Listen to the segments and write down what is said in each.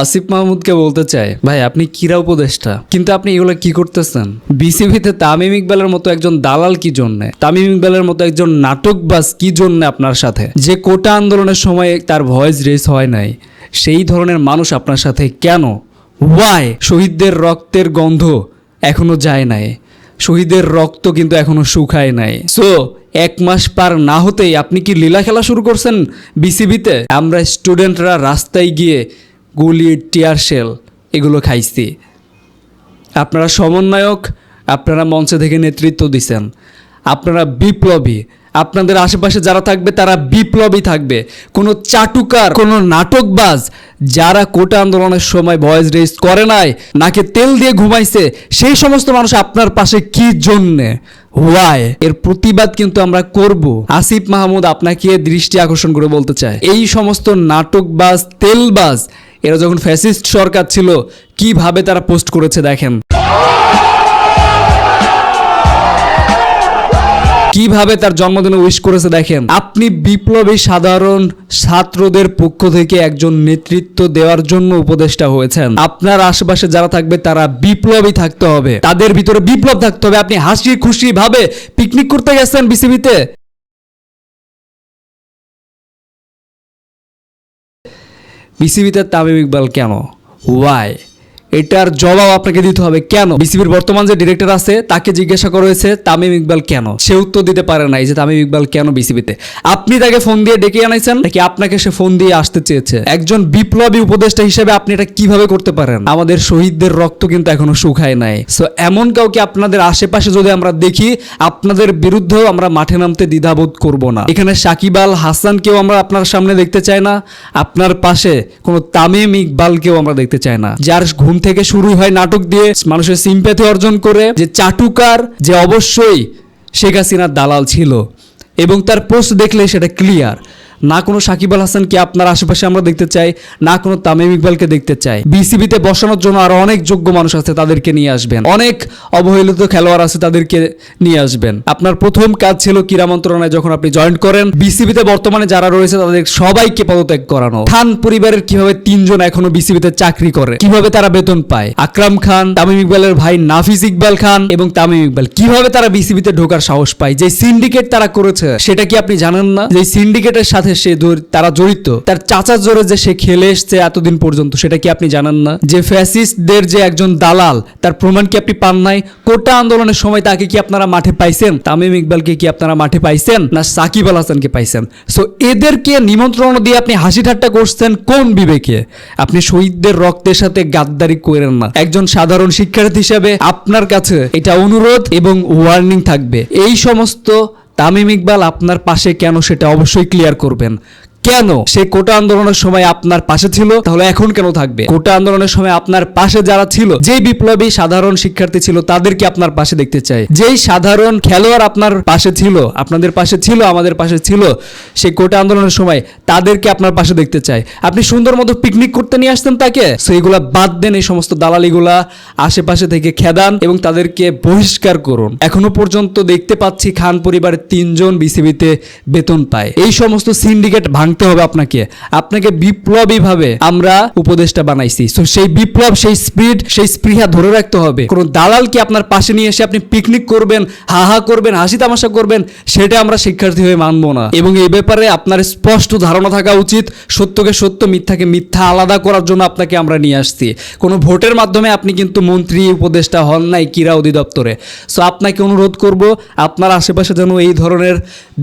আসিফ মাহমুদকে বলতে চাই, ভাই আপনি ক্রীড়া উপদেষ্টা, কিন্তু আপনি এগুলো কি করতেছেন? বিসিবিতে তামিম ইকবালের মতো একজন দালাল কি জন্যে, তামিম ইকবালের মতো একজন নাটকবাজ কি জন্য আপনার সাথে, যে কোটা আন্দোলনের সময় তার ভয়েস রেস হয় নাই, সেই ধরনের মানুষ আপনার সাথে কেন? ওয়াই? শহীদদের রক্তের গন্ধ এখনো যায় নাই, শহীদের রক্ত কিন্তু এখনো শুকায় নাই। সো 1 মাস পার না হতেই আপনি কি লীলা খেলা শুরু করছেন বিসিবিতে? আমরা স্টুডেন্টরা রাস্তায় গিয়ে গুলি, টিয়ার শেল এগুলো খাইছি। আপনারা সমন্বয়ক, আপনারা মঞ্চে থেকে নেতৃত্ব দিছেন, আপনারা বিপ্লবী। আপনাদের আশেপাশে যারা থাকবে তারা বিপ্লবী থাকবে। কোনো চাটুকার, কোনো নাটকবাজ যারা কোটা আন্দোলনের সময় ভয়েস রেজ করে নাই, নাকে তেল দিয়ে ঘুমাইছে, সেই সমস্ত মানুষ আপনার পাশে কি জন্যে? ওয়াই? এর প্রতিবাদ কিন্তু আমরা করব। আসিফ মাহমুদ আপনাকে দৃষ্টি আকর্ষণ করে বলতে চায়, এই সমস্ত নাটকবাজ, তেলবাজ এরা যখন ফ্যাসিস্ট সরকার ছিল কিভাবে তারা পোস্ট করেছে দেখেন, কিভাবে তার জন্মদিনে উইশ করেছে দেখেন। আপনি বিপ্লবী সাধারণ ছাত্রদের পক্ষ থেকে একজন নেতৃত্ব দেওয়ার জন্য উপদেষ্টা হয়েছেন। আপনার আশেপাশে যারা থাকবে তারা বিপ্লবী থাকতে হবে, তাদের ভিতরে বিপ্লব থাকতে হবে। আপনি হাসি খুশি ভাবে পিকনিক করতে গেছেন বিসিবিতে, বিসিবিতে তামিম ইকবাল কেন? ওয়াই? এটার জবাব আপনাকে দিতে হবে। কেন? বিসিবির বর্তমান যে ডিরেক্টর আছে তাকে জিজ্ঞাসা করা হয়েছে তামিম ইকবাল কেন, সে উত্তর দিতে পারে নাই যে তামিম ইকবাল কেন বিসিবিতে। আপনি তাকে ফোন দিয়ে ডেকে আনাইছেন নাকি আপনাকে সে ফোন দিয়ে আসতে চেয়েছে? একজন বিপ্লবী উপদেষ্টা হিসেবে আপনি এটা কিভাবে করতে পারেন? আমাদের শহীদদের রক্ত কিন্তু এখনো শুকায় নাই। সো এমন কাউকে আপনাদের আশেপাশে যদি আমরা দেখি, আপনাদের বিরুদ্ধেও আমরা মাঠে নামতে দ্বিধাবোধ করব না। এখানে সাকিব আল হাসানকেও আমরা আপনার সামনে দেখতে চাই না, আপনার পাশে কোনো তামিম ইকবালকেও আমরা দেখতে চাই না, যার ঘুম থেকে শুরু হয় নাটক দিয়ে, মানুষের সিম্প্যাথি অর্জন করে, যে চাটুকার, যে অবশ্যই শেখ হাসিনার দালাল ছিল এবং তার পোস্ট দেখলে সেটা ক্লিয়ার। না কোনো সাকিব আল হাসানকে আপনার আশেপাশে আমরা দেখতে চাই, না কোনো তামিম ইকবালকে দেখতে চাই। বিসিবিতে বসানোর জন্য আরো অনেক যোগ্য মানুষ আছে, তাদেরকে নিয়ে আসবেন। অনেক অবহেলিত খেলোয়াড় আছে, তাদেরকে নিয়ে আসবেন। আপনার প্রথম কাজ ছিল ক্রীড়া মন্ত্রণালয়ে যখন আপনি জয়েন করেন, বিসিবিতে বর্তমানে যারা রয়েছে তাদের সবাইকে পদত্যাগ করানো। খান পরিবারের কিভাবে 3 জন এখনো বিসিবিতে চাকরি করে, কিভাবে তারা বেতন পায়, আকরাম খান, তামিম ইকবালের ভাই নাফিস ইকবাল খান এবং তামিম ইকবাল কিভাবে তারা বিসিবিতে ঢোকার সাহস পায়? যে সিন্ডিকেট তারা করেছে সেটা কি আপনি জানেন না? যে সিন্ডিকেটের সাথে তারা জড়িত, তার চাচার জোরে যে সে খেলে এসছে এতদিন পর্যন্ত, সেটা কি আপনি জানেন না? যে ফ্যাসিস্টদের যে একজন দালাল, তার প্রমাণ কি আপনি পান নাই? কোটা আন্দোলনের সময় তাকে কি আপনারা মাঠে পাইছেন? তামিম ইকবালকে কি আপনারা মাঠে পাইছেন, না সাকিব আল হাসানকে পাইছেন? সো এদেরকে নিমন্ত্রণ দিয়ে আপনি হাসি ঠাট্টা করছেন কোন বিবেকে? আপনি শহীদদের রক্তের সাথে গাদ্দারি করেন না। একজন সাধারণ শিক্ষার্থী হিসেবে আপনার কাছে এটা অনুরোধ এবং ওয়ার্নিং থাকবে, এই সমস্ত তামিম ইকবাল আপনার পাশে কেন সেটা অবশ্যই ক্লিয়ার করবেন। কেন সে কোটা আন্দোলনের সময় আপনার পাশে ছিল, তাহলে এখন কেন থাকবে? কোটা আন্দোলনের সময় আপনার পাশে যারা ছিল, যেই বিপ্লবী সাধারণ শিক্ষার্থী ছিল, তাদেরকে আপনার পাশে দেখতে চাই। যেই সাধারণ খেলোয়াড় আপনার পাশে ছিল, আপনাদের পাশে ছিল, আমাদের পাশে ছিল সেই কোটা আন্দোলনের সময়, তাদেরকে আপনার পাশে দেখতে চাই। আপনি সুন্দর মতো পিকনিক করতে নিয়ে আসতেন তাকে, সেইগুলা বাদ দেন, এই সমস্ত দালালিগুলা আশেপাশে থেকে খেদান এবং তাদেরকে বহিষ্কার করুন। এখনো পর্যন্ত দেখতে পাচ্ছি খান পরিবারের 3 জন বিসিবিতে বেতন পায়। এই সমস্ত সিন্ডিকেট ভাঙতে হবে আপনাকে। আপনাকে বিপ্লবী ভাবে আমরা উপদেষ্টা বানাইছি। সো সেই বিপ্লব, সেই স্পিরিট, সেই স্পৃহা ধরে রাখতে হবে। কোন দালালকে আপনার পাশে নিয়ে এসে আপনি পিকনিক করবেন, হাহা করবেন, হাসি তামাশা করবেন, সেটা আমরা শিক্ষার্থী হয়ে মানব না। এবং এই ব্যাপারে আপনার স্পষ্ট ধারণা থাকা উচিত। সত্যকে সত্য, মিথ্যাকে মিথ্যা আলাদা করার জন্য আপনাকে আমরা নিয়ে আসছি। কোনো ভোটের মাধ্যমে আপনি কিন্তু মন্ত্রী, উপদেষ্টা হন নাই ক্রীড়া অধিদপ্তরে। সো আপনাকে অনুরোধ করব, আপনার আশেপাশে যেন এই ধরনের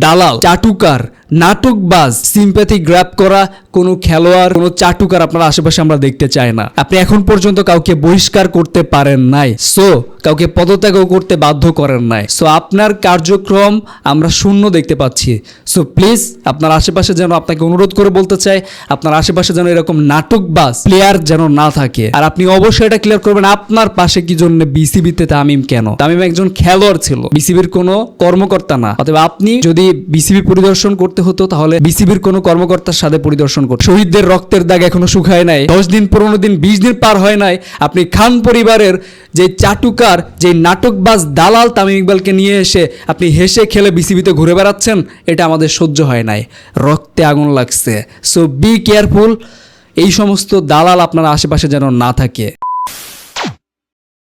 দালাল, চাটুকার, নাটকবাজ, সিম্প্যাথি গ্র্যাব করা কোনো খেলোয়াড়, কোনো চাটুকার আপনার আশেপাশে আমরা দেখতে চাই না। আপনি এখন পর্যন্ত কাউকে বহিষ্কার করতে পারেন নাই, সো কাউকে পদত্যাগও করতে বাধ্য করেন নাই। সো আপনার কার্যক্রম আমরা শূন্য দেখতে পাচ্ছি। সো প্লিজ আপনার আশেপাশে যেন, আপনাকে অনুরোধ করে বলতে চাই, আপনার আশেপাশে যেন এরকম নাটকবাজ প্লেয়ার যেন না থাকে। আর আপনি অবশ্যই এটা ক্লিয়ার করবেন, আপনার পাশে কি জন্য বিসিবিতে তামিম কেন? তামিম একজন খেলোয়াড় ছিল, বিসিবির কোনো কর্মকর্তা না। অথবা আপনি যদি বিসিবি পরিদর্শন করতে হতো তাহলে বিসিবির কোনো কর্মকর্তার সাথে পরিদর্শন করতে। শহীদদের রক্তের দাগ এখনো শুকায় নাই, 10 দিন 15 দিন 20 দিন পার হয় নাই, আপনি খান পরিবারের যে চাটুকার, যে নাটকবাজ দালাল তামিম ইকবালকে নিয়ে এসে আপনি হেসে খেলে বিসিবিতে ঘুরে বেড়াচ্ছেন, এটা আমাদের সহ্য হয় নাই, রক্তে আগুন লাগছে। So be careful. এই সমস্ত দালাল আপনার আশেপাশে যেন না থাকে।